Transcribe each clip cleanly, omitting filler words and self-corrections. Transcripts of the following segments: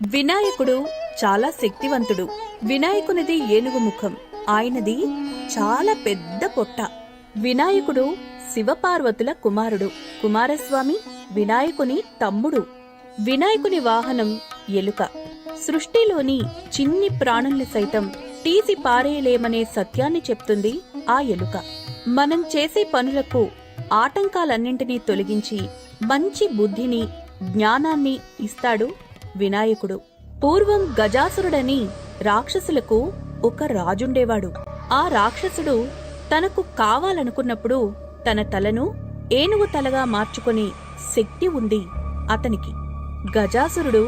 వినాయకుడు చాలా శక్తివంతుడు. వినాయకునిది ఏనుగు ముఖం, ఆయనది చాలా పెద్ద పొట్ట. వినాయకుడు శివపార్వతుల కుమారుడు. కుమారస్వామి వినాయకుని తమ్ముడు. వినాయకుని వాహనం ఎలుక. సృష్టిలోని చిన్ని ప్రాణుల్ని సైతం తీసి పారేయలేమనే సత్యాన్ని చెప్తుంది ఆ ఎలుక. మనం చేసే పనులకు ఆటంకాలన్నింటినీ తొలగించి మంచి బుద్ధిని, జ్ఞానాన్ని ఇస్తాడు వినాయకుడు. పూర్వం గజాసురుడని రాక్షసులకు ఒక రాజుండేవాడు. ఆ రాక్షసుడు తనకు కావాలనుకున్నప్పుడు తన తలను ఏనుగు తలగా మార్చుకుని శక్తి ఉంది అతనికి. గజాసురుడు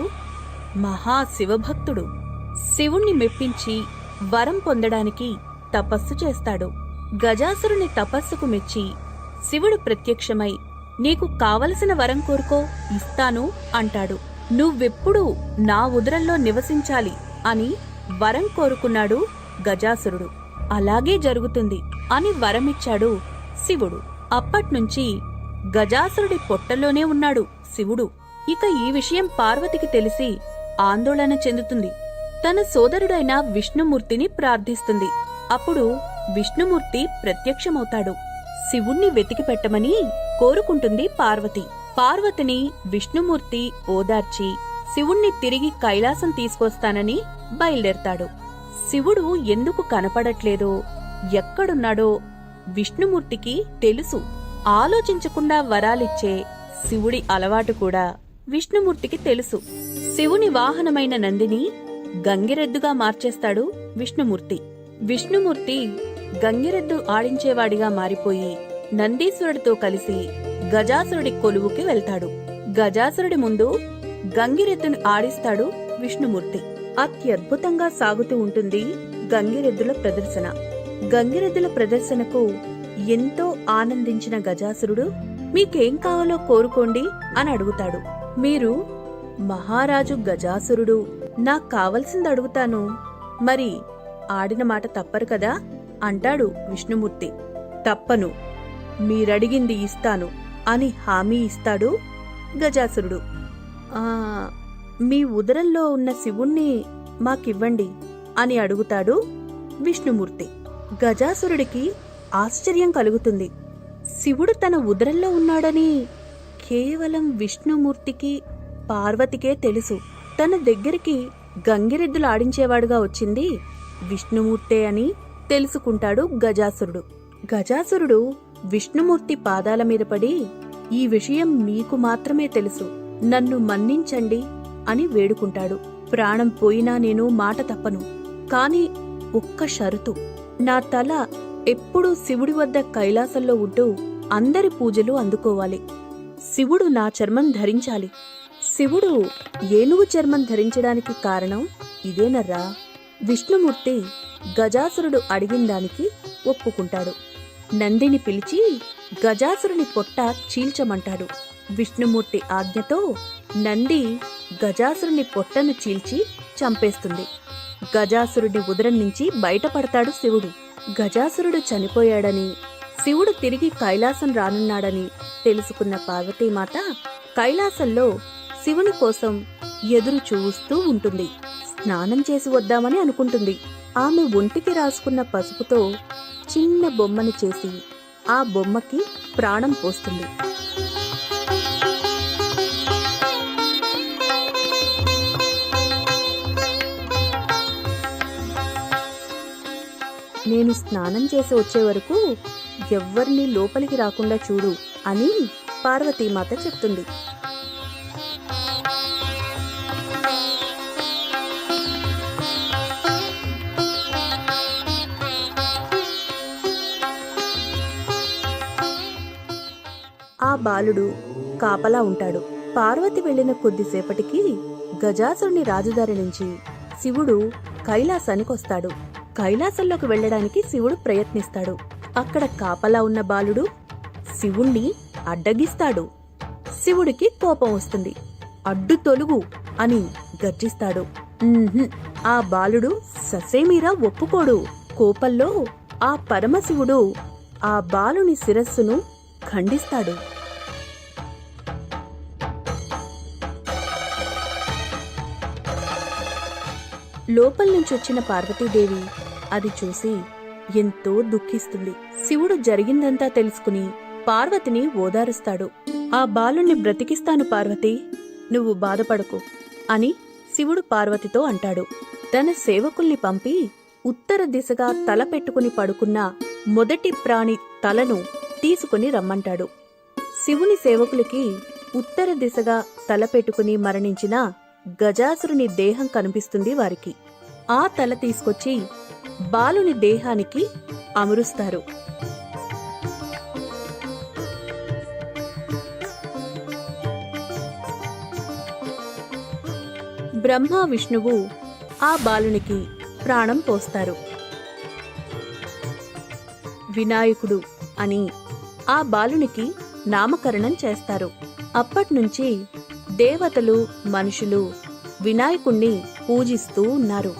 మహాశివభక్తుడు. శివుణ్ణి మెప్పించి వరం పొందడానికి తపస్సు చేస్తాడు. గజాసురుని తపస్సుకు మెచ్చి శివుడు ప్రత్యక్షమై, నీకు కావలసిన వరం కోరుకో, ఇస్తాను అంటాడు. నువ్వెప్పుడు నా ఉదరంలో నివసించాలి అని వరం కోరుకున్నాడు గజాసురుడు. అలాగే జరుగుతుంది అని వరమిచ్చాడు శివుడు. అప్పట్నుంచి గజాసురుడి పొట్టలోనే ఉన్నాడు శివుడు. ఇక ఈ విషయం పార్వతికి తెలిసి ఆందోళన చెందుతుంది. తన సోదరుడైన విష్ణుమూర్తిని ప్రార్థిస్తుంది. అప్పుడు విష్ణుమూర్తి ప్రత్యక్షమవుతాడు. శివుణ్ణి వెతికి పెట్టమని కోరుకుంటుంది పార్వతి. పార్వతిని విష్ణుమూర్తి ఓదార్చి శివుణ్ణి తిరిగి కైలాసం తీసుకొస్తానని బయలుదేరతాడు. శివుడు ఎందుకు కనపడట్లేదో, ఎక్కడున్నాడో విష్ణుమూర్తికి తెలుసు. ఆలోచించకుండా వరాలిచ్చే శివుడి అలవాటు కూడా విష్ణుమూర్తికి తెలుసు. శివుని వాహనమైన నందిని గంగిరెద్దుగా మార్చేస్తాడు విష్ణుమూర్తి. విష్ణుమూర్తి గంగిరెద్దు ఆడించేవాడిగా మారిపోయి నందీశ్వరుడితో కలిసి గజాసురుడి కొలువుకి వెళ్తాడు. గజాసురుడి ముందు గంగిరెద్దును ఆడిస్తాడు విష్ణుమూర్తి. అత్యద్భుతంగా సాగుతూ ఉంటుంది గంగిరెద్దుల ప్రదర్శన. గంగిరెద్దుల ప్రదర్శనకు ఎంతో ఆనందించిన గజాసురుడు, మీకేం కావాలో కోరుకోండి అని అడుగుతాడు. మీరు మహారాజు గజాసురుడు, నాకు కావలసింది అడుగుతాను, మరి ఆడిన మాట తప్పరు కదా అంటాడు విష్ణుమూర్తి. తప్పను, మీరడిగింది ఇస్తాను అని హామీ ఇస్తాడు గజాసురుడు. మీ ఉదరంలో ఉన్న శివుణ్ణి మాకివ్వండి అని అడుగుతాడు విష్ణుమూర్తి. గజాసురుడికి ఆశ్చర్యం కలుగుతుంది. శివుడు తన ఉదరంలో ఉన్నాడని కేవలం విష్ణుమూర్తికి, పార్వతికే తెలుసు. తన దగ్గరికి గంగిరెద్దులు ఆడించేవాడుగా వచ్చింది విష్ణుమూర్తే అని తెలుసుకుంటాడు గజాసురుడు. గజాసురుడు విష్ణుమూర్తి పాదాల మీద పడి, ఈ విషయం మీకు మాత్రమే తెలుసు, నన్ను మన్నించండి అని వేడుకుంటాడు. ప్రాణం పోయినా నేను మాట తప్పను, కాని ఒక్క షరతు, నా తల ఎప్పుడూ శివుడి వద్ద కైలాసంలో ఉంటూ అందరి పూజలు అందుకోవాలి. శివుడు నా చర్మం ధరించాలి. శివుడు ఏనుగు చర్మం ధరించడానికి కారణం ఇదేనర్రా. విష్ణుమూర్తి గజాసురుడు అడిగిందానికి ఒప్పుకుంటాడు. నందిని పిలిచి గజాసురుని పొట్ట చీల్చమంటాడు. విష్ణుమూర్తి ఆజ్ఞతో నంది గజాసురుని పొట్టను చీల్చి చంపేస్తుంది. గజాసురుడి ఉదరం నుంచి బయటపడతాడు శివుడు. గజాసురుడు చనిపోయాడని, శివుడు తిరిగి కైలాసం రానున్నాడని తెలుసుకున్న పార్వతీమాత కైలాసంలో శివుని కోసం ఎదురు చూస్తూ ఉంటుంది. స్నానం చేసి వద్దామని అనుకుంటుంది. ఆమె ఒంటికి రాసుకున్న పసుపుతో చిన్న బొమ్మను చేసి ఆ బొమ్మకి ప్రాణం పోస్తుంది. నేను స్నానం చేసి వచ్చే వరకు ఎవ్వరినీ లోపలికి రాకుండా చూడు అని పార్వతీమాత చెప్తుంది. ఆ బాలుడు కాపలా ఉంటాడు. పార్వతి వెళ్లిన కొద్దిసేపటికి గజాసురుని రాజధాని నుంచి శివుడు కైలాసానికొస్తాడు. కైలాసంలోకి వెళ్లడానికి శివుడు ప్రయత్నిస్తాడు. అక్కడ కాపలా ఉన్న బాలుడు శివుణ్ణి అడ్డగిస్తాడు. శివుడికి కోపం వస్తుంది. అడ్డు తొలుగు అని గర్జిస్తాడు. ఆ బాలుడు ససేమీరా ఒప్పుకోడు. కోపంలో ఆ పరమశివుడు ఆ బాలుని శిరస్సును ఖండిస్తాడు. లోపల నుంచొచ్చిన పార్వతీదేవి అది చూసి ఎంతో దుఃఖిస్తుంది. శివుడు జరిగిందంతా తెలుసుకుని పార్వతిని ఓదారుస్తాడు. ఆ బాలుణ్ణి బ్రతికిస్తాను పార్వతీ, నువ్వు బాధపడకు అని శివుడు పార్వతితో అంటాడు. తన సేవకుల్ని పంపి ఉత్తర దిశగా తల పెట్టుకుని పడుకున్న మొదటి ప్రాణి తలను తీసుకుని రమ్మంటాడు. శివుని సేవకులకి ఉత్తర దిశగా తల పెట్టుకుని మరణించిన గజాసురుని దేహం కనిపిస్తుంది వారికి. ఆ తల తీసుకొచ్చి బాలుని దేహానికి అమరుస్తారు. బ్రహ్మ విష్ణువు ఆ బాలునికి ప్రాణం పోస్తారు. వినాయకుడు అని ఆ బాలునికి నామకరణం చేస్తారు. అప్పట్నుంచి దేవతలు మనుషులు వినాయకుణ్ణి పూజిస్తూ ఉన్నారు.